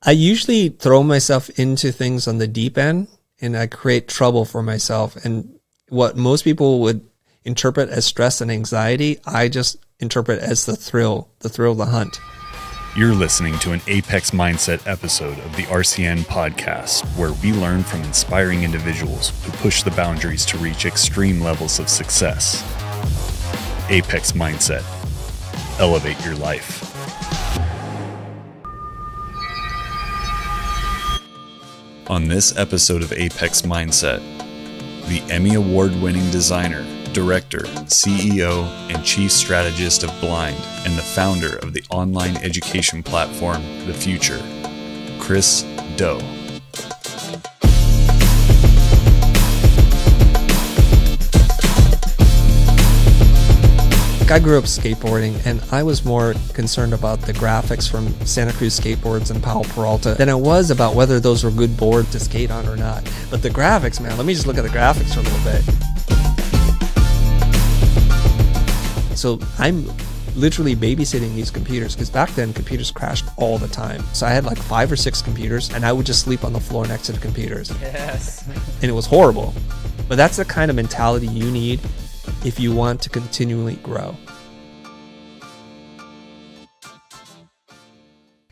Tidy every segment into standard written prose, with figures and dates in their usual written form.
I usually throw myself into things on the deep end, and I create trouble for myself. And what most people would interpret as stress and anxiety, I just interpret as the thrill of the hunt. You're listening to an Apex Mindset episode of the RCN podcast, where we learn from inspiring individuals who push the boundaries to reach extreme levels of success. Apex Mindset. Elevate your life. On this episode of Apex Mindset, the Emmy Award-winning designer, director, CEO, and chief strategist of Blind, and the founder of the online education platform, The Future, Chris Do. I grew up skateboarding, and I was more concerned about the graphics from Santa Cruz Skateboards and Powell Peralta than I was about whether those were good boards to skate on or not. But the graphics, man, let me just look at the graphics for a little bit. So I'm literally babysitting these computers, because back then computers crashed all the time. So I had like 5 or 6 computers, and I would just sleep on the floor next to the computers. Yes. And it was horrible. But that's the kind of mentality you need if you want to continually grow.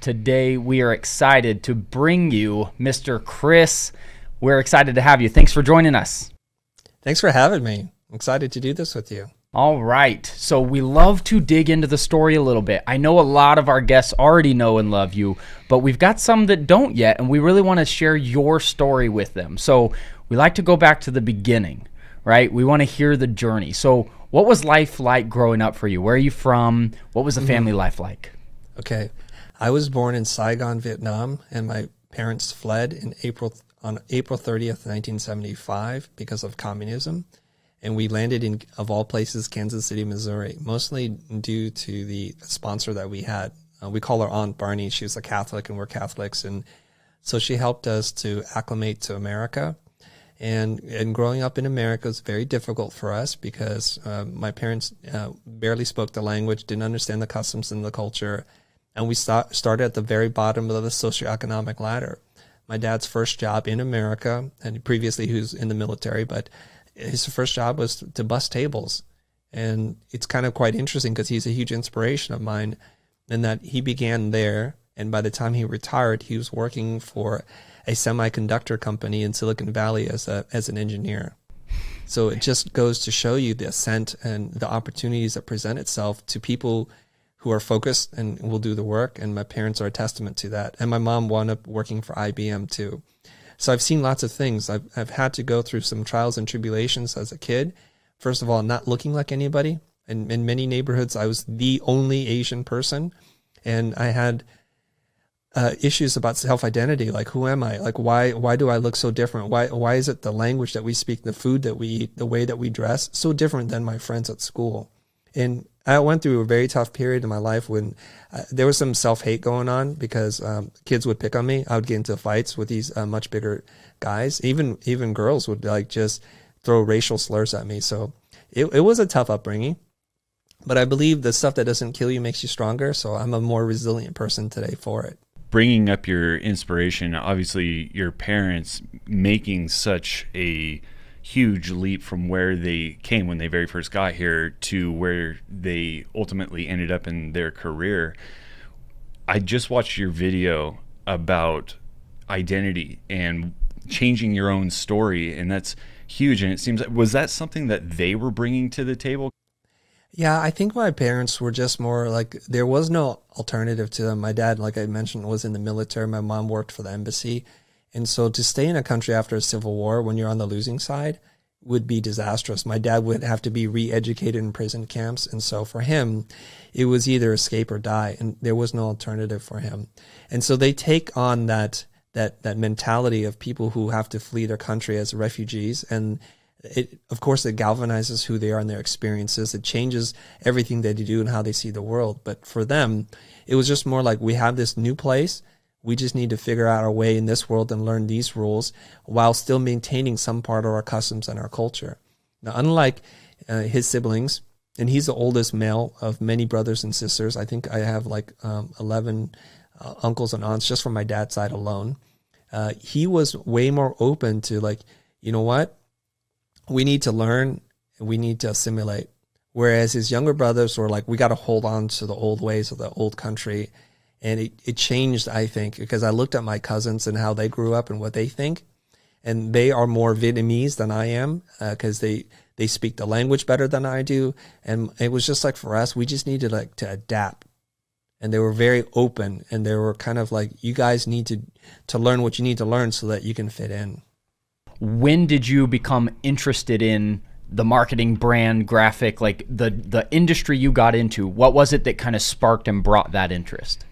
Today, we are excited to bring you Mr. Chris. We're excited to have you. Thanks for joining us. Thanks for having me. I'm excited to do this with you. All right. So we love to dig into the story a little bit. I know a lot of our guests already know and love you, but we've got some that don't yet, and we really want to share your story with them. So we like to go back to the beginning, right? We want to hear the journey. So what was life like growing up for you? Where are you from? What was the family life like? Okay. I was born in Saigon, Vietnam, and my parents fled on April 30th, 1975 because of communism. And we landed in, of all places, Kansas City, Missouri, mostly due to the sponsor that we had. We call her Aunt Barney. She was a Catholic, and we're Catholics. And so she helped us to acclimate to America. And growing up in America was very difficult for us because my parents barely spoke the language, didn't understand the customs and the culture. And we started at the very bottom of the socioeconomic ladder. My dad's first job in America, and previously he was in the military, but his first job was to bus tables. And it's kind of quite interesting because he's a huge inspiration of mine in that he began there. And by the time he retired, he was working for a semiconductor company in Silicon Valley as an engineer. So it just goes to show you the ascent and the opportunities that present itself to people who are focused and will do the work. And my parents are a testament to that. And my mom wound up working for IBM too. So I've seen lots of things. I've had to go through some trials and tribulations as a kid. First of all, not looking like anybody. And in many neighborhoods, I was the only Asian person. And I had issues about self-identity, like who am I? Like why do I look so different? Why is it the language that we speak, the food that we eat, the way that we dress, so different than my friends at school? And I went through a very tough period in my life when there was some self-hate going on because kids would pick on me. I would get into fights with these much bigger guys. Even girls would like just throw racial slurs at me. So it was a tough upbringing. But I believe the stuff that doesn't kill you makes you stronger. So I'm a more resilient person today for it. Bringing up your inspiration, obviously your parents making such a huge leap from where they came when they very first got here to where they ultimately ended up in their career. I just watched your video about identity and changing your own story, and that's huge. And it seems like, was that something that they were bringing to the table? Yeah, I think my parents were just more like, there was no alternative to them. My dad, like I mentioned, was in the military. My mom worked for the embassy. And so to stay in a country after a civil war when you're on the losing side would be disastrous. My dad would have to be re-educated in prison camps. And so for him, it was either escape or die. And there was no alternative for him. And so they take on that mentality of people who have to flee their country as refugees. And of course, it galvanizes who they are and their experiences. It changes everything that they do and how they see the world. But for them, it was just more like, we have this new place. We just need to figure out our way in this world and learn these rules while still maintaining some part of our customs and our culture. Now, unlike his siblings, and he's the oldest male of many brothers and sisters. I think I have like 11 uncles and aunts just from my dad's side alone, he was way more open to like, you know what, we need to learn and we need to assimilate. Whereas his younger brothers were like, we got to hold on to the old ways of the old country. And it changed, I think, because I looked at my cousins and how they grew up and what they think. And they are more Vietnamese than I am because they speak the language better than I do. And it was just like for us, we just needed like to adapt. And they were very open and they were kind of like, you guys need to learn what you need to learn so that you can fit in. When did you become interested in the marketing, brand, graphic, like the industry you got into? What was it that kind of sparked and brought that interest?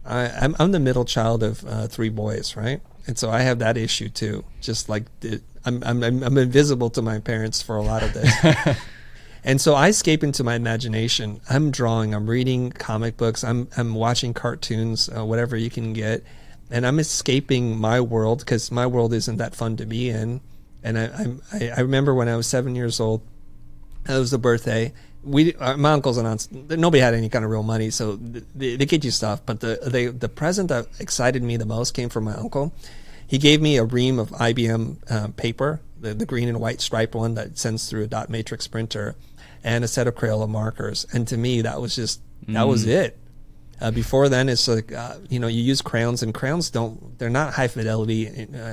I'm the middle child of 3 boys, right? And so I have that issue too. Just like I'm invisible to my parents for a lot of this. And so I escape into my imagination. I'm drawing, I'm reading comic books, I'm watching cartoons, whatever you can get. And I'm escaping my world because my world isn't that fun to be in. And I remember when I was 7 years old, it was the birthday. My uncles and aunts, nobody had any kind of real money, so they get you stuff. But the present that excited me the most came from my uncle. He gave me a ream of IBM paper, the green and white striped one that sends through a dot matrix printer, and a set of Crayola markers. And to me, that was just that was it. Before then, it's like you use crayons, and crayons they're not high fidelity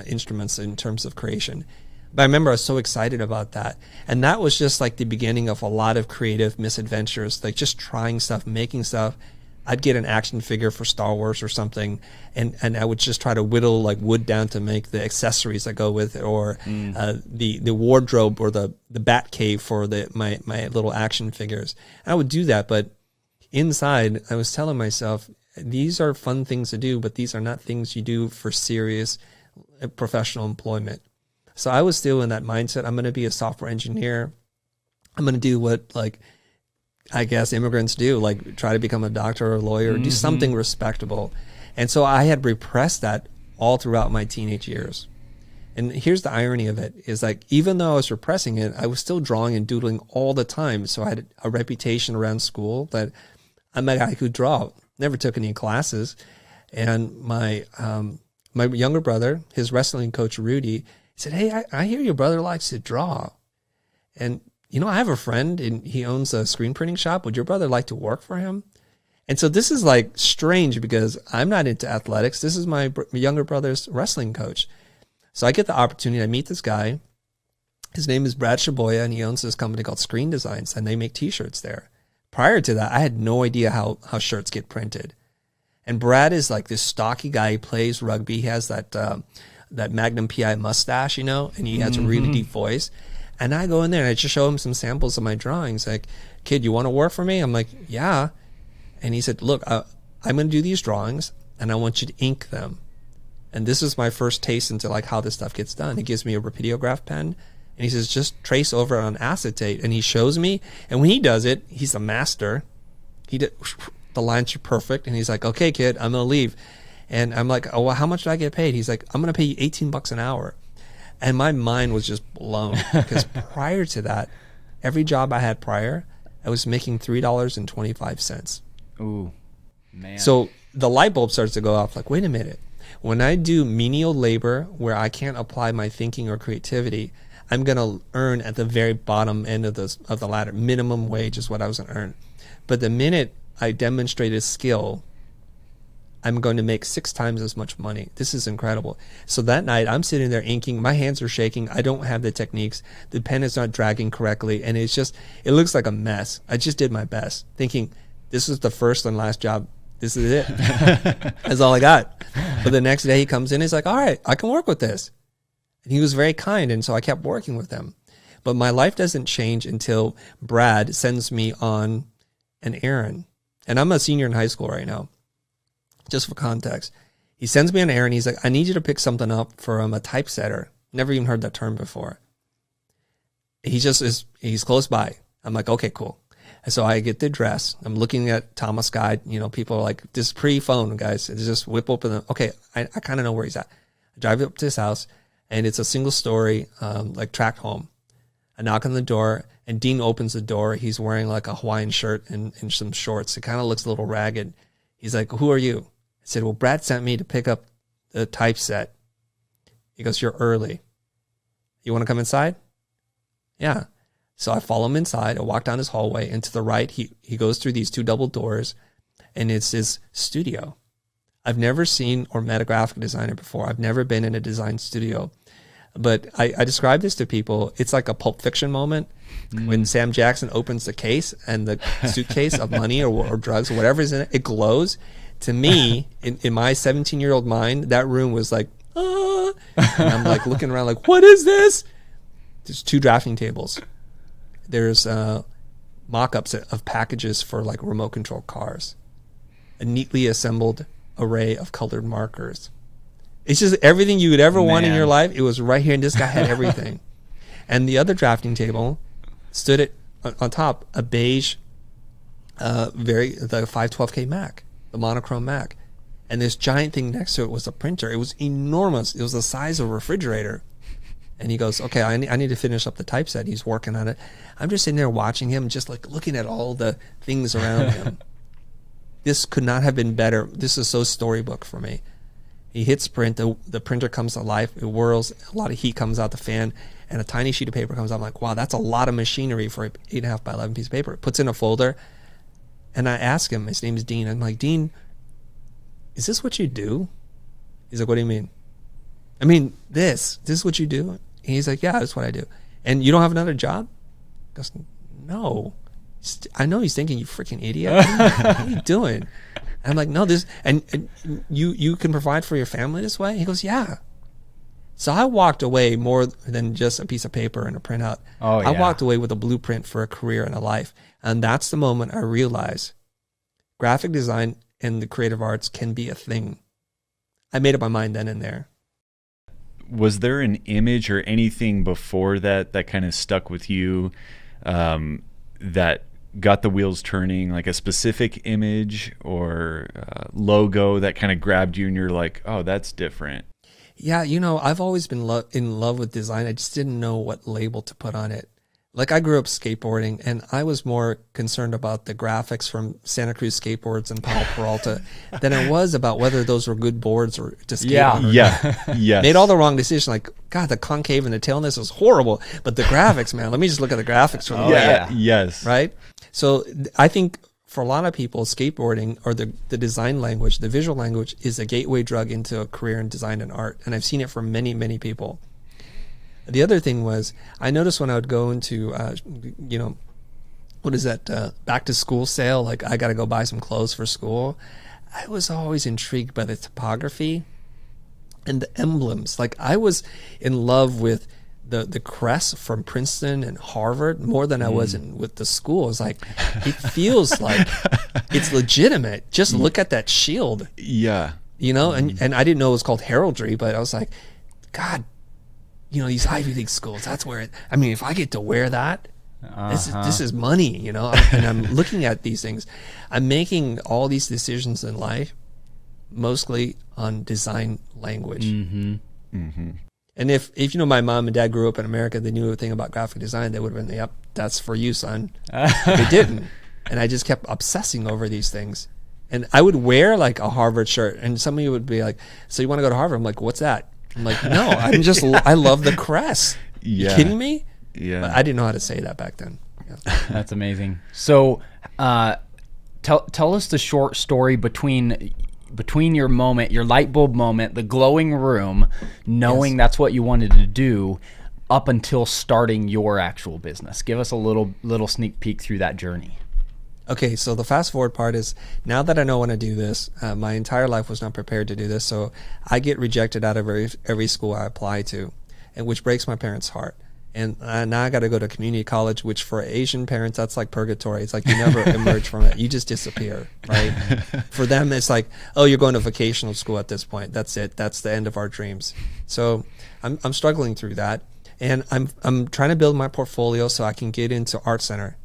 instruments in terms of creation. But I remember I was so excited about that. And that was just like the beginning of a lot of creative misadventures, like just trying stuff, making stuff. I'd get an action figure for Star Wars or something, and I would just try to whittle like wood down to make the accessories that go with it, or the wardrobe or the bat cave for my little action figures. And I would do that, but inside I was telling myself, these are fun things to do, but these are not things you do for serious professional employment. So I was still in that mindset. I'm going to be a software engineer. I'm going to do what, like, I guess immigrants do, like try to become a doctor or a lawyer, or do something respectable. And so I had repressed that all throughout my teenage years. And here's the irony of it is like, even though I was repressing it, I was still drawing and doodling all the time. So I had a reputation around school that I'm a guy who could draw. Never took any classes. And my younger brother, his wrestling coach, Rudy, said, hey, I hear your brother likes to draw. And, I have a friend and he owns a screen printing shop. Would your brother like to work for him? And so this is like strange because I'm not into athletics. This is my younger brother's wrestling coach. So I get the opportunity to meet this guy. His name is Brad Shaboya, and he owns this company called Screen Designs, and they make T-shirts there. Prior to that, I had no idea how shirts get printed. And Brad is like this stocky guy. He plays rugby. He has that Magnum PI mustache, and he has a really deep voice. And I go in there and I just show him some samples of my drawings. Like, kid, you want to work for me? I'm like, yeah. And he said, look, I'm going to do these drawings and I want you to ink them. And this is my first taste into like how this stuff gets done. He gives me a rapidograph pen and he says, just trace over on acetate. And he shows me. And when he does it, he's a master. The lines are perfect. And he's like, okay, kid, I'm going to leave. And I'm like, oh, well, how much do I get paid? He's like, I'm going to pay you $18 an hour. And my mind was just blown because prior to that, every job I had prior, I was making $3.25. Ooh, man. So the light bulb starts to go off like, wait a minute. When I do menial labor where I can't apply my thinking or creativity, I'm going to earn at the very bottom end of the ladder. Minimum wage is what I was going to earn. But the minute I demonstrated skill, I'm going to make 6 times as much money. This is incredible. So that night, I'm sitting there inking. My hands are shaking. I don't have the techniques. The pen is not dragging correctly. And it looks like a mess. I just did my best, thinking this is the first and last job. This is it. That's all I got. But the next day he comes in. He's like, all right, I can work with this. And he was very kind. And so I kept working with him. But my life doesn't change until Brad sends me on an errand. And I'm a senior in high school right now. Just for context, he sends me an errand. He's like, I need you to pick something up from a typesetter. Never even heard that term before. He's close by. I'm like, okay, cool. And so I get the address. I'm looking at Thomas Guide. People are like, this pre-phone, guys. It's just whip open. Okay, I kind of know where he's at. I drive up to his house, and it's a single story, like tract home. I knock on the door, and Dean opens the door. He's wearing like a Hawaiian shirt and some shorts. It kind of looks a little ragged. He's like, who are you? I said, well, Brad sent me to pick up the typeset. He goes, you're early. You want to come inside? Yeah. So I follow him inside. I walk down his hallway, and to the right, he goes through these 2 double doors, and it's his studio. I've never seen or met a graphic designer before. I've never been in a design studio. But I describe this to people. It's like a Pulp Fiction moment when Sam Jackson opens the case and the suitcase of money or drugs or whatever is in it, it glows. To me, in my 17-year-old mind, that room was like, ah. And I'm like looking around like, what is this? There's 2 drafting tables. There's mock-ups of packages for like remote control cars. A neatly assembled array of colored markers. It's just everything you would ever want in your life. It was right here, and this guy had everything. And the other drafting table stood on top a beige, the 512K Mac, the monochrome Mac, and this giant thing next to it was a printer. It was enormous. It was the size of a refrigerator. And he goes, "Okay, I need to finish up the typeset." He's working on it. I'm just sitting there watching him, just like looking at all the things around him. This could not have been better. This is so storybook for me. He hits print, the printer comes to life, it whirls, a lot of heat comes out the fan, and a tiny sheet of paper comes out. I'm like, wow, that's a lot of machinery for an 8.5 by 11 piece of paper. It puts in a folder, and I ask him, his name is Dean, I'm like, Dean, is this what you do? He's like, what do you mean? I mean, this is what you do? And he's like, yeah, that's what I do. And you don't have another job? He goes, no. I know he's thinking, you freaking idiot. What are you doing? And I'm like, no, this, and you can provide for your family this way? He goes, yeah. So I walked away more than just a piece of paper and a printout. Oh, yeah. I walked away with a blueprint for a career and a life. And that's the moment I realized graphic design and the creative arts can be a thing. I made up my mind then and there. Was there an image or anything before that that kind of stuck with you, that got the wheels turning, like a specific image or logo that kind of grabbed you and you're like, oh, that's different? Yeah, you know, I've always been in love with design. I just didn't know what label to put on it. Like, I grew up skateboarding, and I was more concerned about the graphics from Santa Cruz Skateboards and Powell Peralta than I was about whether those were good boards or to skate on. Yeah. Made all the wrong decisions. Like, God, the concave and the tailness was horrible. But the graphics, man, let me just look at the graphics from Yes. Right? So I think for a lot of people, skateboarding or the design language, the visual language is a gateway drug into a career in design and art. And I've seen it for many, many people. The other thing was, I noticed when I would go into, what is that, back to school sale, like I got to go buy some clothes for school. I was always intrigued by the typography and the emblems. Like, I was in love with the crest from Princeton and Harvard more than I was with the school. It's like, it feels like it's legitimate. Just look at that shield. Yeah. You know, and I didn't know it was called heraldry, but I was like, God, you know, these Ivy League schools, that's where I mean, if I get to wear that, this is money, you know. And I'm looking at these things. I'm making all these decisions in life mostly on design language. And if you know, my mom and dad grew up in America, they knew a thing about graphic design, they would have been, yep, that's for you, son. They didn't. And I just kept obsessing over these things. And I would wear like a Harvard shirt, and somebody would be like, so you want to go to Harvard? I'm like, what's that? I'm like, no, I'm just, I love the crest. You kidding me? Yeah. But I didn't know how to say that back then. Yeah. That's amazing. So tell us the short story between your moment, your light bulb moment, the glowing room, knowing that's what you wanted to do, up until starting your actual business. Give us a little sneak peek through that journey. Okay, so the fast forward part is, now that I know when to do this, my entire life was not prepared to do this, so I get rejected out of every school I apply to, and which breaks my parents' heart. And now I got to go to community college, which for Asian parents, that's like purgatory. It's like you never emerge from it. You just disappear, right? For them, it's like, oh, you're going to vocational school at this point. That's it. That's the end of our dreams. So I'm struggling through that, and I'm trying to build my portfolio so I can get into Art Center.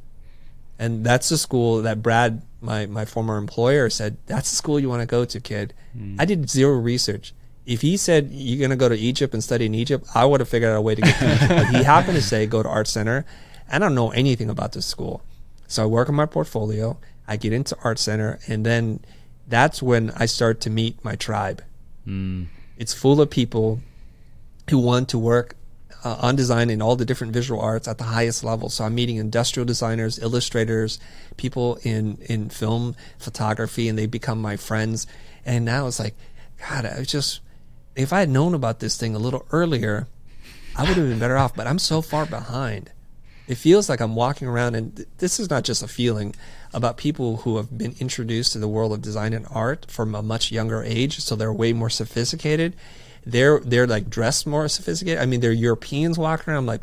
And that's the school that Brad, my former employer, said, that's the school you want to go to, kid. I did zero research. If he said, you're going to go to Egypt and study in Egypt, I would have figured out a way to get to Egypt. But he happened to say, go to Art Center. I don't know anything about this school. So I work on my portfolio. I get into Art Center. And then that's when I start to meet my tribe. It's full of people who want to work on design in all the different visual arts at the highest level. So I'm meeting industrial designers, illustrators, people in film photography, and they become my friends. And now it's like, God, if I had known about this thing a little earlier, I would have been better off, but I'm so far behind. It feels like I'm walking around, and this is not just a feeling, about people who have been introduced to the world of design and art from a much younger age, so they're way more sophisticated. They're like dressed more sophisticated. I mean, they're Europeans walking around. I'm like,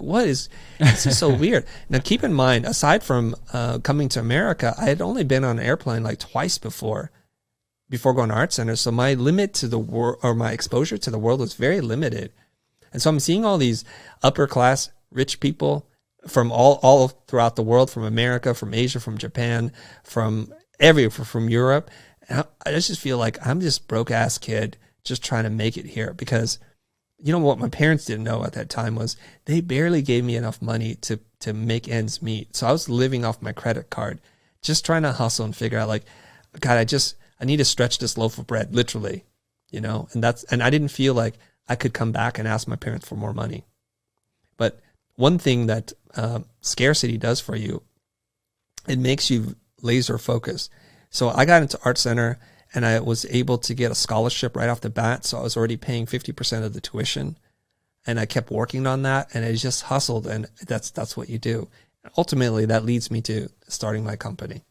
this is so weird. Now, keep in mind, aside from coming to America, I had only been on an airplane like twice before going to art centers. So my limit to the world, or my exposure to the world, was very limited. And so I'm seeing all these upper class rich people from all throughout the world, from America, from Asia, from Japan, from Europe. And I just feel like I'm this broke ass kid just trying to make it here, because you know what my parents didn't know at that time was they barely gave me enough money to make ends meet. So I was living off my credit card, just trying to hustle and figure out, like, God, I need to stretch this loaf of bread, literally, and I didn't feel like I could come back and ask my parents for more money. But one thing that scarcity does for you, it makes you laser focused. So I got into Art Center, and I was able to get a scholarship right off the bat. So I was already paying 50% of the tuition, and I kept working on that, and I just hustled, and that's what you do. Ultimately, that leads me to starting my company.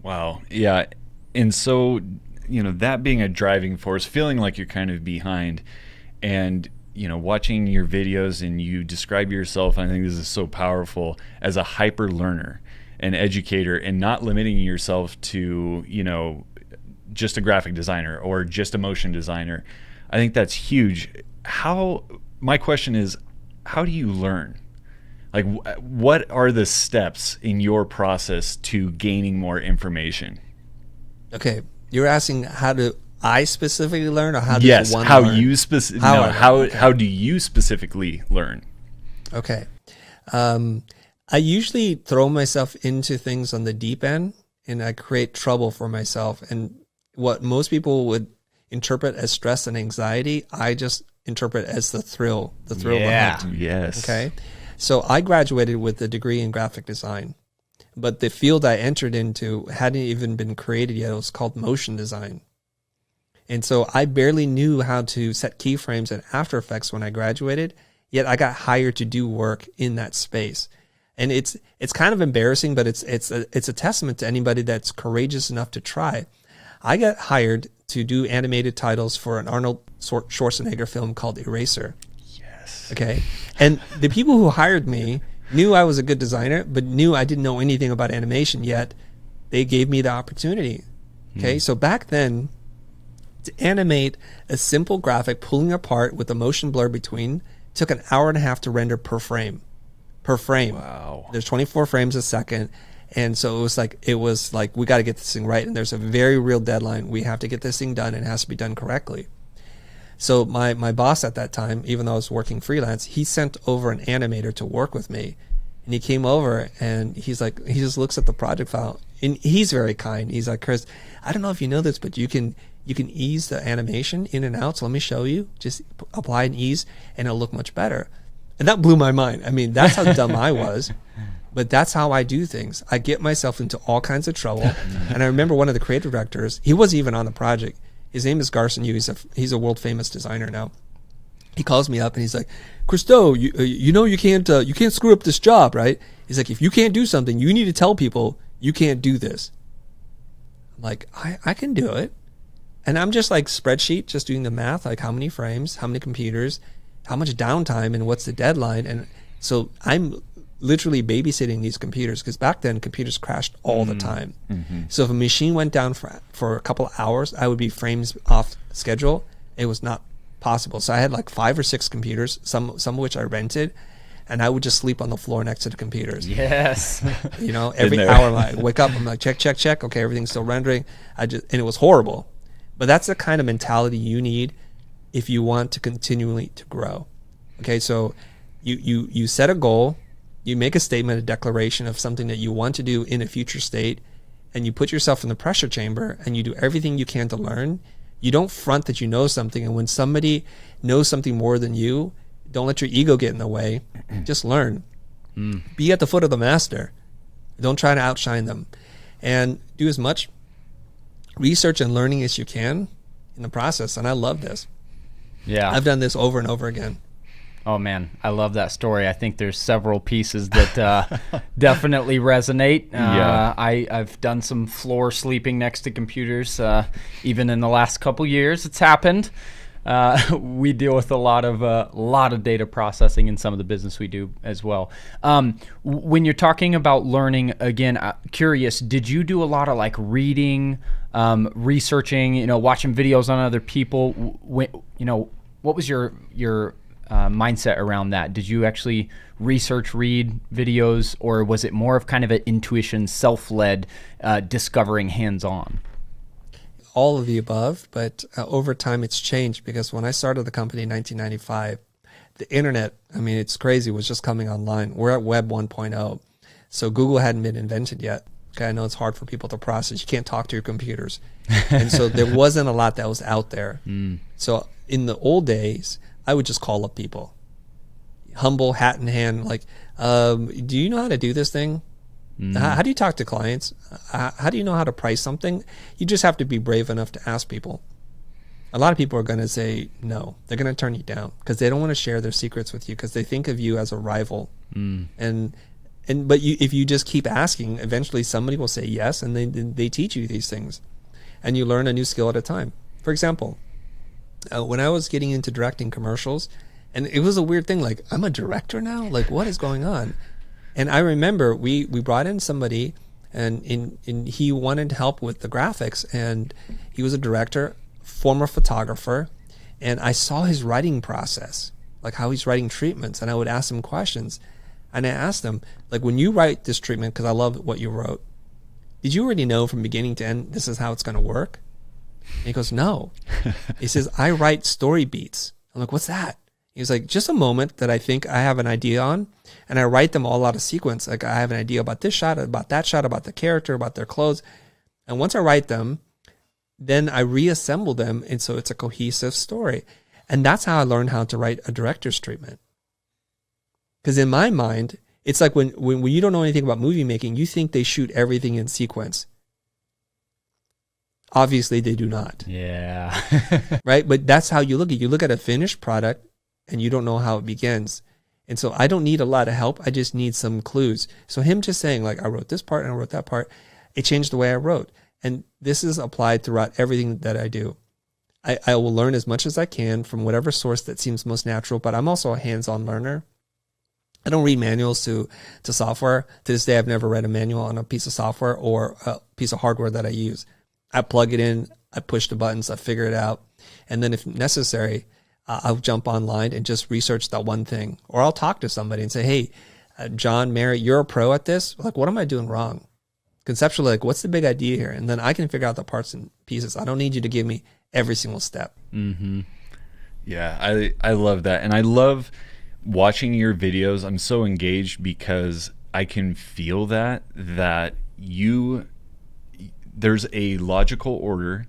Wow. Yeah. And so, that being a driving force, feeling like you're kind of behind, and, watching your videos, and you describe yourself, I think this is so powerful, as a hyper learner, an educator, and not limiting yourself to, just a graphic designer or just a motion designer. I think that's huge. My question is, how do you learn? Like, what are the steps in your process to gaining more information? Okay, you're asking how do I specifically learn, or how does yes, one how learn? you how do you specifically learn? Okay, I usually throw myself into things on the deep end, and I create trouble for myself. And what most people would interpret as stress and anxiety, I just interpret as the thrill of the hunt. Yes. Okay. So I graduated with a degree in graphic design, but the field I entered into hadn't even been created yet. It was called motion design. And so I barely knew how to set keyframes in After Effects when I graduated, yet I got hired to do work in that space. And it's kind of embarrassing, but it's a testament to anybody that's courageous enough to try. I got hired to do animated titles for an Arnold Schwarzenegger film called Eraser. Yes. Okay. And the people who hired me knew I was a good designer, but knew I didn't know anything about animation yet. They gave me the opportunity. Okay. So back then, to animate a simple graphic pulling apart with a motion blur between took an hour and a half to render per frame. Wow. There's 24 frames a second. And so it was like, we got to get this thing right. And there's a very real deadline. We have to get this thing done, and it has to be done correctly. So my boss at that time, even though I was working freelance, he sent over an animator to work with me. And he came over, and he's like, he just looks at the project file, and he's very kind. He's like, Chris, I don't know if you know this, but you can ease the animation in and out. So let me show you. Just apply an ease, and it'll look much better. And that blew my mind. I mean, that's how dumb I was. But that's how I do things. I get myself into all kinds of trouble. And I remember one of the creative directors, he wasn't even on the project. His name is Garson Yu. He's a world famous designer now. He calls me up and he's like, Christo, you can't screw up this job, right? He's like, if you can't do something, you need to tell people you can't do this. I'm like, I can do it. And I'm just like spreadsheet, just doing the math, like how many frames, how many computers, how much downtime, and what's the deadline. And so I'm literally babysitting these computers, because back then computers crashed all the time. Mm-hmm. So if a machine went down for a couple of hours, I would be frames off schedule. It was not possible. So I had like 5 or 6 computers, some of which I rented, and I would just sleep on the floor next to the computers. Yes. Every hour I wake up, I'm like, check. Okay, everything's still rendering. And it was horrible. But that's the kind of mentality you need if you want to continually to grow. Okay, so you set a goal, you make a statement, a declaration of something that you want to do in a future state, and you put yourself in the pressure chamber and you do everything you can to learn, you don't front that you know something. And when somebody knows something more than you, don't let your ego get in the way. Just learn. Be at the foot of the master. Don't try to outshine them. And do as much research and learning as you can in the process. And I love this. Yeah. I've done this over and over again. Oh man, I love that story. I think there's several pieces that definitely resonate. I've done some floor sleeping next to computers. Even in the last couple years, it's happened. We deal with a lot of data processing in some of the business we do as well. When you're talking about learning, again, curious, did you do a lot of like reading, researching, watching videos on other people? What was your mindset around that? Did you actually research, read videos, or was it more of kind of an intuition, self-led, discovering hands-on? All of the above, but over time it's changed, because when I started the company in 1995, the internet, I mean, it's crazy, was just coming online. We're at Web 1.0, so Google hadn't been invented yet. Okay, I know it's hard for people to process. You can't talk to your computers. And so there wasn't a lot that was out there. So in the old days, I would just call up people, humble, hat in hand, like, do you know how to do this thing? How do you talk to clients? How do you know how to price something? You just have to be brave enough to ask people. A lot of people are going to say no. They're going to turn you down because they don't want to share their secrets with you, because they think of you as a rival. But if you just keep asking, eventually somebody will say yes, and they teach you these things, and you learn a new skill at a time. For example, when I was getting into directing commercials, and it was a weird thing, like, I'm a director now? Like, what is going on? And I remember we brought in somebody, and he wanted help with the graphics, and he was a director, former photographer, and I saw his writing process, like how he's writing treatments, and I would ask him questions. And I asked him, like, when you write this treatment, because I love what you wrote, did you already know from beginning to end this is how it's going to work? And he goes, no. He says, I write story beats. I'm like, what's that? He was like, just a moment that I think I have an idea on, and I write them all out of sequence. Like, I have an idea about this shot, about that shot, about the character, about their clothes. And once I write them, then I reassemble them, and so it's a cohesive story. And that's how I learned how to write a director's treatment. Because in my mind, it's like when you don't know anything about movie making, you think they shoot everything in sequence. Obviously, they do not. Yeah. Right? But that's how you look at it. You look at a finished product, and you don't know how it begins. And so I don't need a lot of help. I just need some clues. So him just saying, like, I wrote this part and I wrote that part, it changed the way I wrote. And this is applied throughout everything that I do. I will learn as much as I can from whatever source that seems most natural, but I'm also a hands-on learner. I don't read manuals to software. To this day, I've never read a manual on a piece of software or a piece of hardware that I use. I plug it in, I push the buttons, I figure it out. And then if necessary, I'll jump online and just research that one thing. Or I'll talk to somebody and say, hey, John, Mary, you're a pro at this. Like, what am I doing wrong? Conceptually, like, what's the big idea here? And then I can figure out the parts and pieces. I don't need you to give me every single step. Yeah, I love that. And I love watching your videos. I'm so engaged because I can feel that there's a logical order.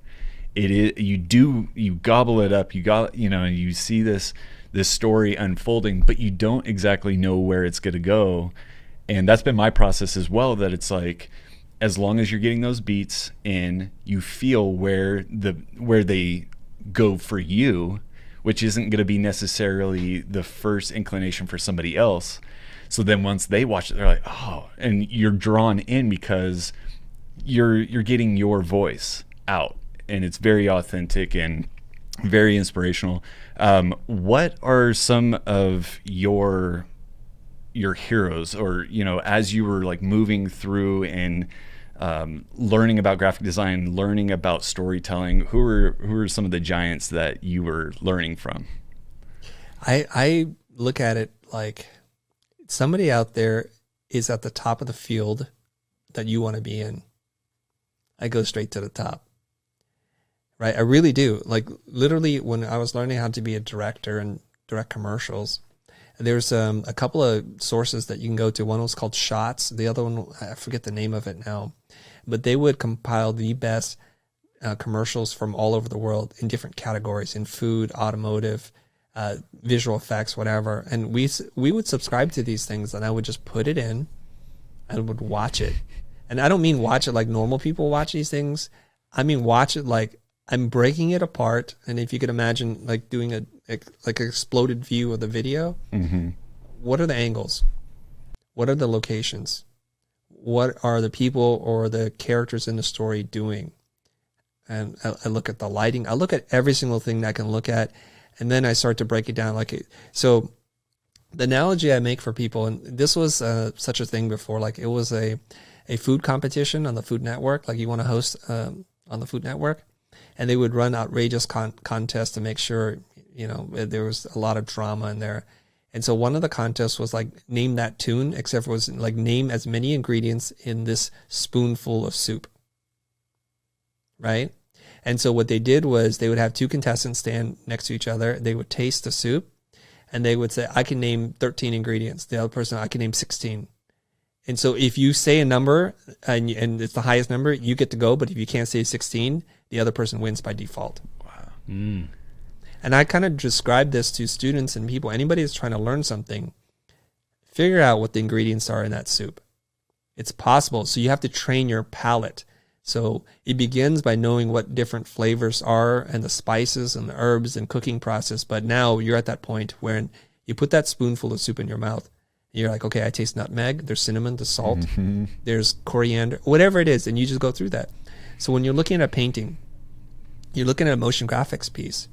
It is, you gobble it up, you see this story unfolding, but you don't exactly know where it's going to go. And that's been my process as well, that it's like, as long as you're getting those beats in, you feel where they go for you, which isn't going to be necessarily the first inclination for somebody else. So then once they watch it, they're like, oh, and you're drawn in because you're getting your voice out. And it's very authentic and very inspirational. What are some of your heroes, or as you were like moving through and learning about graphic design, learning about storytelling, who are some of the giants that you were learning from? I look at it like somebody out there is at the top of the field that you want to be in. I go straight to the top. Right, I really do. Like, literally, when I was learning how to be a director and direct commercials, there's a couple of sources that you can go to. One was called Shots. The other one, I forget the name of it now. but they would compile the best commercials from all over the world in different categories, in food, automotive, visual effects, whatever. And we would subscribe to these things, and I would just put it in. I would watch it. And I don't mean watch it like normal people watch these things. I mean watch it like I'm breaking it apart. And if you could imagine like doing an exploded view of the video, what are the angles? What are the locations? What are the people or the characters in the story doing? And I look at the lighting. I look at every single thing that I can look at. And then I start to break it down. So the analogy I make for people, and this was such a thing before, like it was a food competition on the Food Network, like you want to host on the Food Network, and they would run outrageous contests to make sure, there was a lot of drama in there. And so one of the contests was like, name that tune, except it was like, name as many ingredients in this spoonful of soup. Right? And so what they did was they would have two contestants stand next to each other. They would taste the soup, and they would say, I can name 13 ingredients. The other person, I can name 16. And so if you say a number and it's the highest number, you get to go. But if you can't say 16, the other person wins by default. Wow. And I kind of describe this to students and people, anybody that's trying to learn something, figure out what the ingredients are in that soup. It's possible. So you have to train your palate. So it begins by knowing what different flavors are and the spices and the herbs and cooking process. But now you're at that point where you put that spoonful of soup in your mouth. You're like, okay, I taste nutmeg, there's cinnamon, there's salt, there's coriander, whatever it is, and you just go through that. So when you're looking at a painting, you're looking at a motion graphics piece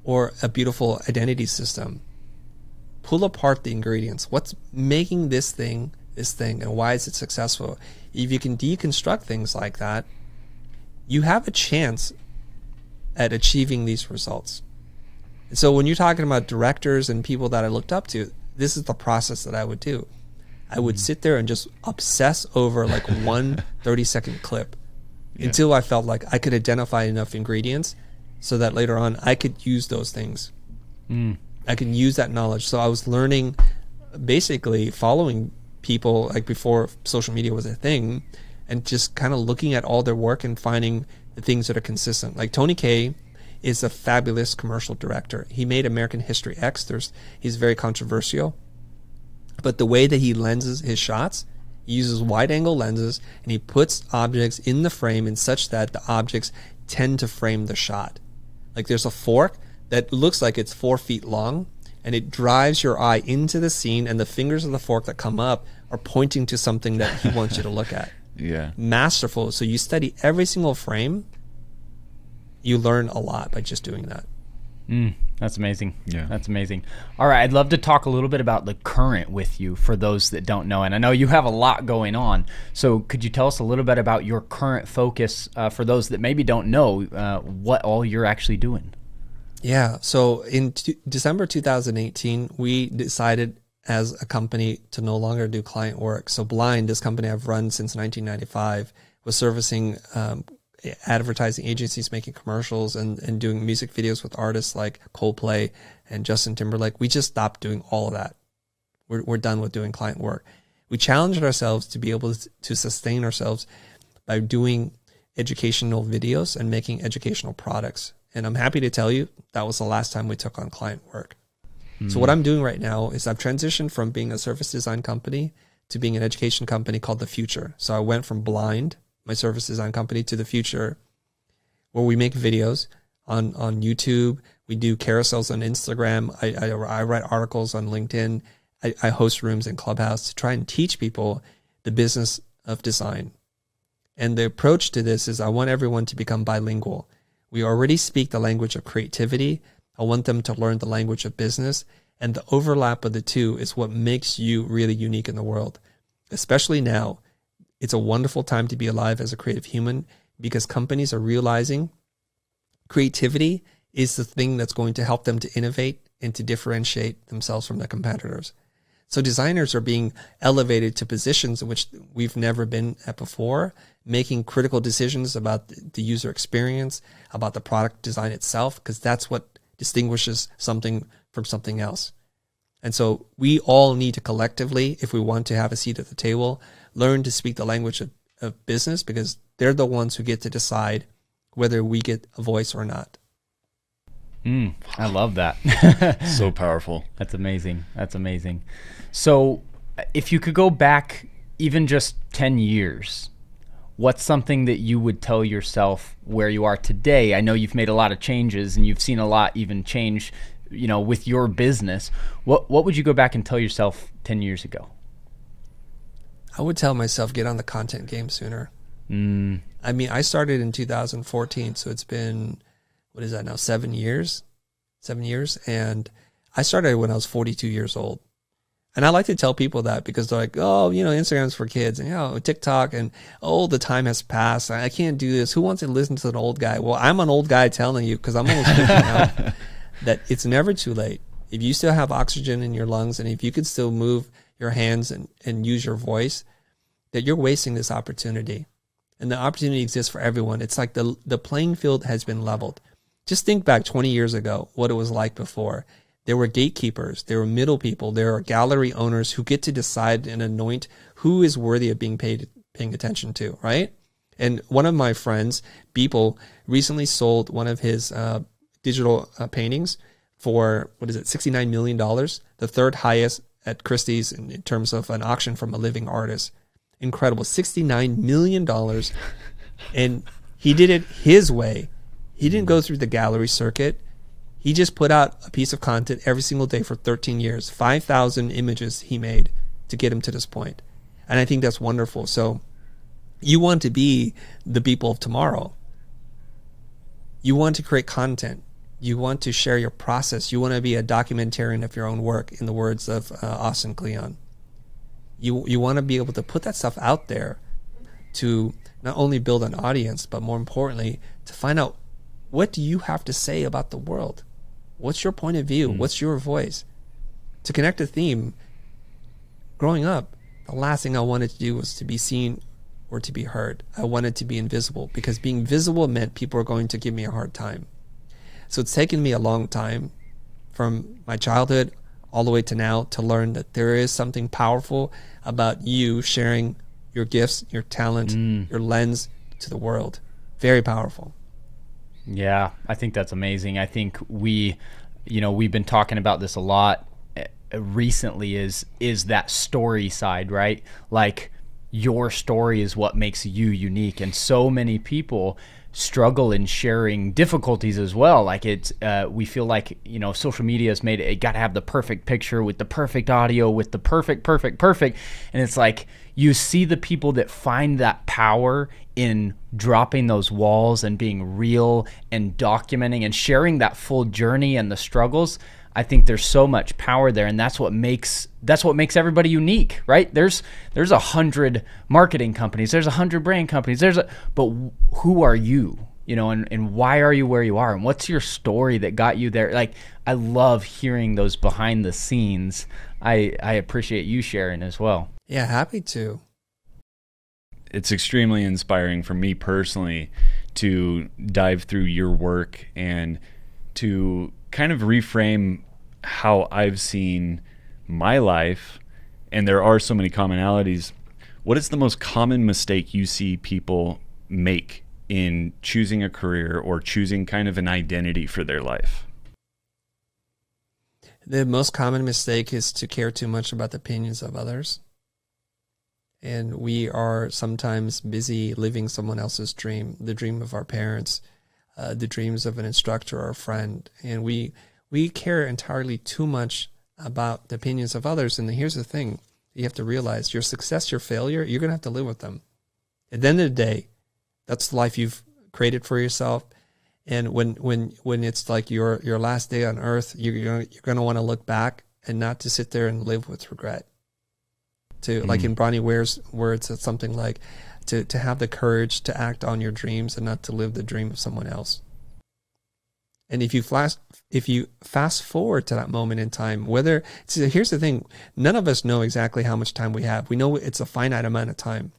or a beautiful identity system, pull apart the ingredients. What's making this thing, and why is it successful? If you can deconstruct things like that, you have a chance at achieving these results. And so when you're talking about directors and people that I looked up to, this is the process that I would do. I would sit there and just obsess over like one 30-second clip until I felt like I could identify enough ingredients so that later on I could use those things. I could use that knowledge. So I was learning, basically following people like before social media was a thing, and just kind of looking at all their work and finding the things that are consistent. Like Tony Kaye is a fabulous commercial director. He made American History X. He's very controversial, but the way that he lenses his shots, he uses wide angle lenses and he puts objects in the frame in such that the objects tend to frame the shot. Like there's a fork that looks like it's 4 feet long, and it drives your eye into the scene, and the fingers of the fork that come up are pointing to something that he wants you to look at. Yeah. Masterful. So you study every single frame. You learn a lot by just doing that. That's amazing. Yeah. That's amazing. All right. I'd love to talk a little bit about the current with you for those that don't know. And I know you have a lot going on. So could you tell us a little bit about your current focus for those that maybe don't know what all you're actually doing? Yeah. So in December 2018, we decided as a company to no longer do client work. So Blind, this company I've run since 1995, was servicing advertising agencies making commercials and doing music videos with artists like Coldplay and Justin Timberlake. We just stopped doing all of that. We're done with doing client work. We challenged ourselves to be able to sustain ourselves by doing educational videos and making educational products. And I'm happy to tell you that was the last time we took on client work. So what I'm doing right now is I've transitioned from being a service design company to being an education company called The Future. So I went from Blind, my service design company, to The Future, where we make videos on YouTube. We do carousels on Instagram. I write articles on LinkedIn. I host rooms in Clubhouse to try and teach people the business of design. And the approach to this is I want everyone to become bilingual. We already speak the language of creativity. I want them to learn the language of business. And the overlap of the two is what makes you really unique in the world. Especially now, it's a wonderful time to be alive as a creative human because companies are realizing creativity is the thing that's going to help them to innovate and to differentiate themselves from their competitors. So designers are being elevated to positions in which we've never been at before, making critical decisions about the user experience, about the product design itself, because that's what distinguishes something from something else. And so we all need to collectively, if we want to have a seat at the table, learn to speak the language of business, because they're the ones who get to decide whether we get a voice or not. I love that. So powerful. That's amazing. That's amazing. So if you could go back even just 10 years, what's something that you would tell yourself where you are today? I know you've made a lot of changes and you've seen a lot even change, you know, with your business. What would you go back and tell yourself 10 years ago? I would tell myself, get on the content game sooner. I mean, I started in 2014, so it's been, what is that now, 7 years? 7 years. And I started when I was 42 years old. And I like to tell people that because they're like, oh, you know, Instagram's for kids and, you know, TikTok and, oh, the time has passed. I can't do this. Who wants to listen to an old guy? Well, I'm an old guy telling you, because I'm almost 50 now, that it's never too late. If you still have oxygen in your lungs and if you could still move your hands and use your voice, that you're wasting this opportunity. And the opportunity exists for everyone. It's like the playing field has been leveled. Just think back 20 years ago, what it was like before. There were gatekeepers, there were middle people, there are gallery owners who get to decide and anoint who is worthy of being paying attention to, right? And one of my friends, Beeple, recently sold one of his digital paintings for, $69 million, the third highest at Christie's in terms of an auction from a living artist. Incredible, $69 million. And he did it his way. He didn't go through the gallery circuit. He just put out a piece of content every single day for 13 years, 5,000 images he made to get him to this point. And I think that's wonderful. So you want to be the people of tomorrow. You want to create content. You want to share your process. You want to be a documentarian of your own work, in the words of Austin Kleon. You want to be able to put that stuff out there to not only build an audience, but more importantly, to find out, what do you have to say about the world? What's your point of view? What's your voice? To connect a theme, growing up, the last thing I wanted to do was to be seen or to be heard. I wanted to be invisible, because being visible meant people were going to give me a hard time. So it's taken me a long time, from my childhood all the way to now, to learn that there is something powerful about you sharing your gifts, your talent, your lens to the world. Very powerful. Yeah, I think that's amazing. I think we've been talking about this a lot recently, is that story side, right? Like, your story is what makes you unique. And so many people struggle in sharing difficulties as well. Like, we feel like, you know, social media has made it got to have the perfect picture with the perfect audio with the perfect. And it's like, you see the people that find that power in dropping those walls and being real and documenting and sharing that full journey and the struggles. I think there's so much power there, and that's what makes everybody unique, right? There's 100 marketing companies, there's 100 brand companies, but who are you? You know, and why are you where you are, and what's your story that got you there? Like, I love hearing those behind the scenes. I appreciate you sharing as well. Yeah, happy to. It's extremely inspiring for me personally to dive through your work and to kind of reframe how I've seen my life. And there are so many commonalities. What is the most common mistake you see people make in choosing a career or choosing kind of an identity for their life? The most common mistake is to care too much about the opinions of others. And we are sometimes busy living someone else's dream, the dream of our parents, the dreams of an instructor or a friend. And we care entirely too much about the opinions of others. And here's the thing. You have to realize, your success, your failure, you're going to have to live with them. At the end of the day, that's the life you've created for yourself. And when it's like your last day on earth, you're going to want to look back and not to sit there and live with regret. Like in Bronnie Ware's words, it's something like to have the courage to act on your dreams and not to live the dream of someone else. And if you fast forward to that moment in time, here's the thing, none of us know exactly how much time we have. We know it's a finite amount of time.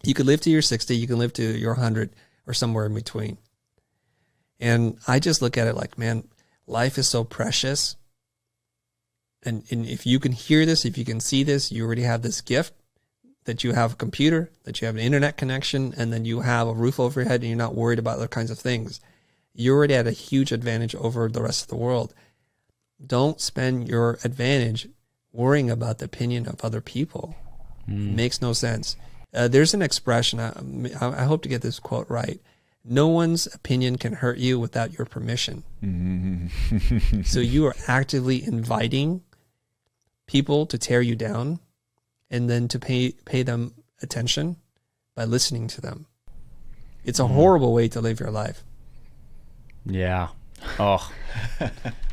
You could live to your 60, you can live to your 100, or somewhere in between. And I just look at it like, man, life is so precious. And if you can hear this, if you can see this, you already have this gift. that you have a computer, that you have an internet connection, and then you have a roof over your head and you're not worried about other kinds of things. You're already at a huge advantage over the rest of the world. Don't spend your advantage worrying about the opinion of other people. It makes no sense. There's an expression, I hope to get this quote right. No one's opinion can hurt you without your permission. So you are actively inviting people to tear you down and then to pay them attention by listening to them. It's a horrible way to live your life. Yeah. Oh,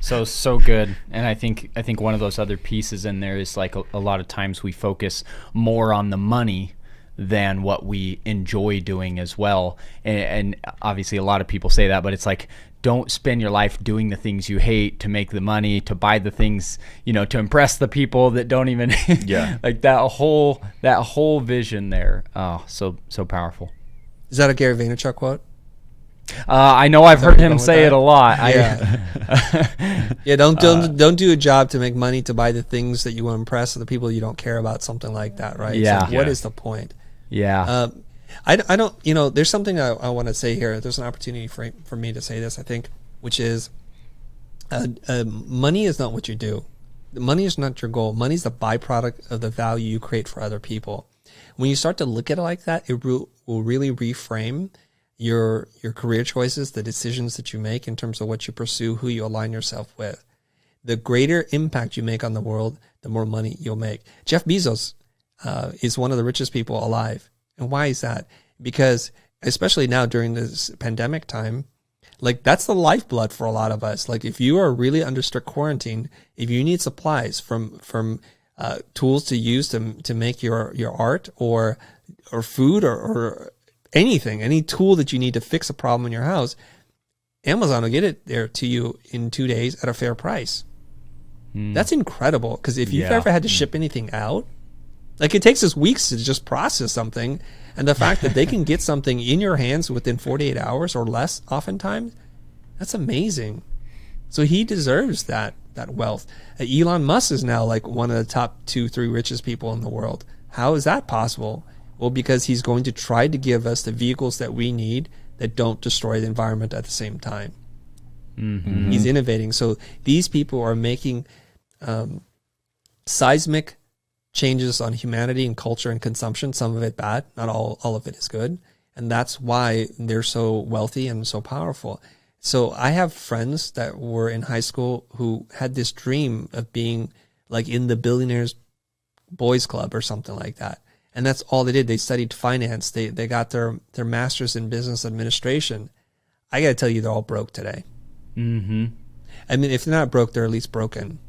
so good. And I think one of those other pieces in there is like a lot of times we focus more on the money than what we enjoy doing as well. And obviously a lot of people say that, but it's like, don't spend your life doing the things you hate to make the money, to buy the things, to impress the people that don't even, like that whole vision there. Oh, so powerful. Is that a Gary Vaynerchuk quote? I know I've heard him say it a lot. Yeah. Don't do a job to make money to buy the things that you want to impress the people you don't care about, something like that, right? Yeah. So what is the point? Yeah. I don't, there's something I want to say here. There's an opportunity for me to say this, I think, which is money is not what you do. Money is not your goal. Money is the byproduct of the value you create for other people. When you start to look at it like that, it will really reframe your career choices, the decisions that you make in terms of what you pursue, who you align yourself with. The greater impact you make on the world, the more money you'll make. Jeff Bezos is one of the richest people alive. And why is that? Because especially now during this pandemic time, like that's the lifeblood for a lot of us. Like if you are really under strict quarantine, if you need supplies from tools to use to make your art or food or anything, any tool that you need to fix a problem in your house, Amazon will get it there to you in 2 days at a fair price. That's incredible. Because if you've ever had to ship anything out, like it takes us weeks to just process something. And the fact that they can get something in your hands within 48 hours or less, oftentimes, that's amazing. So he deserves that wealth. Elon Musk is now like one of the top 2-3 richest people in the world. How is that possible? Well, because he's going to try to give us the vehicles that we need that don't destroy the environment at the same time. He's innovating. So these people are making seismic changes on humanity and culture and consumption, some of it bad, not all of it is good. And that's why they're so wealthy and so powerful. So I have friends that were in high school who had this dream of being like in the Billionaires Boys Club or something like that. And that's all they did. They studied finance. They got their master's in business administration. I got to tell you, they're all broke today. I mean, if they're not broke, they're at least broken.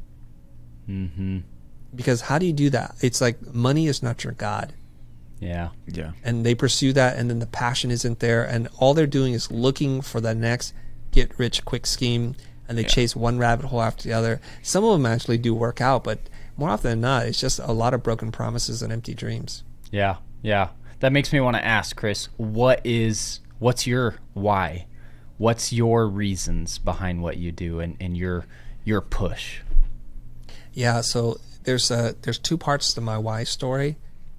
Because how do you do that? It's like money is not your God. Yeah. And they pursue that, and then the passion isn't there, and all they're doing is looking for the next get-rich-quick scheme, and they chase one rabbit hole after the other. Some of them actually do work out, but more often than not, it's just a lot of broken promises and empty dreams. Yeah. That makes me want to ask, Chris, what's your why? What's your reasons behind what you do and your push? Yeah, so there's 2 parts to my why story.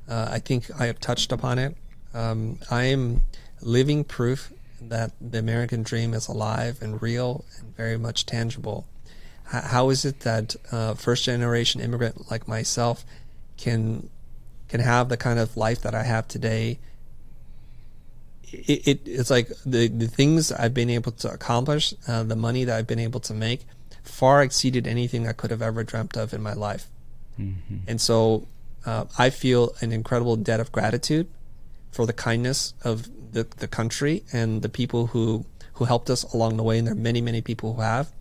I think I have touched upon it. I am living proof that the American dream is alive and real and very much tangible. How is it that first-generation immigrant like myself can have the kind of life that I have today? It's like the things I've been able to accomplish, the money that I've been able to make, far exceeded anything I could have ever dreamt of in my life. And so I feel an incredible debt of gratitude for the kindness of the country and the people who helped us along the way. And there are many, many people who have.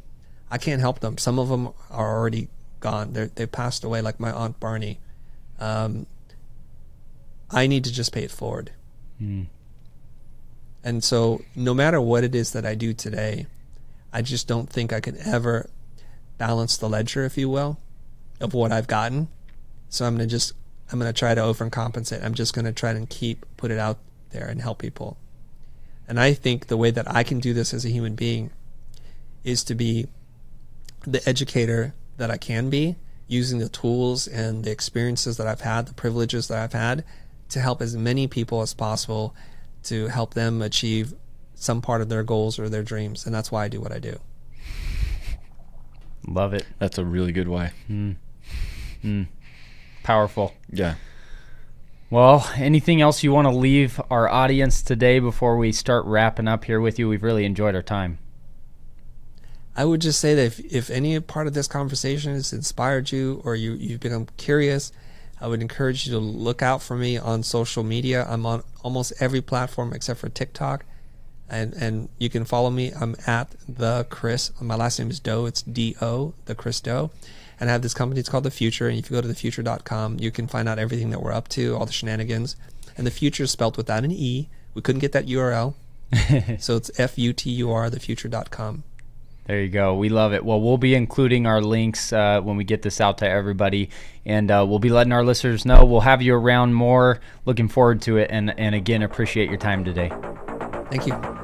I can't help them. Some of them are already gone. They've passed away, like my Aunt Barney. I need to just pay it forward. And so no matter what it is that I do today, I just don't think I could ever balance the ledger, if you will, of what I've gotten. So I'm going to try to overcompensate. I'm just going to try to put it out there and help people. And I think the way that I can do this as a human being is to be the educator that I can be, using the tools and the experiences that I've had, the privileges that I've had, to help as many people as possible to help them achieve some part of their goals or their dreams. And that's why I do what I do. Love it. That's a really good why. Powerful. Yeah. Well, anything else you want to leave our audience today before we start wrapping up here with you? We've really enjoyed our time. I would just say that if any part of this conversation has inspired you or you've become curious, I would encourage you to look out for me on social media. I'm on almost every platform except for TikTok. And you can follow me. I'm at the Chris. My last name is Doe. It's D-O, the Chris Doe. And I have this company. It's called The Future. And if you go to thefuture.com, you can find out everything that we're up to, all the shenanigans. And The Future is spelled without an E. We couldn't get that URL. So it's F-U-T-U-R, thefuture.com. There you go. We love it. Well, we'll be including our links when we get this out to everybody, and we'll be letting our listeners know. We'll have you around more. Looking forward to it, and again, appreciate your time today. Thank you.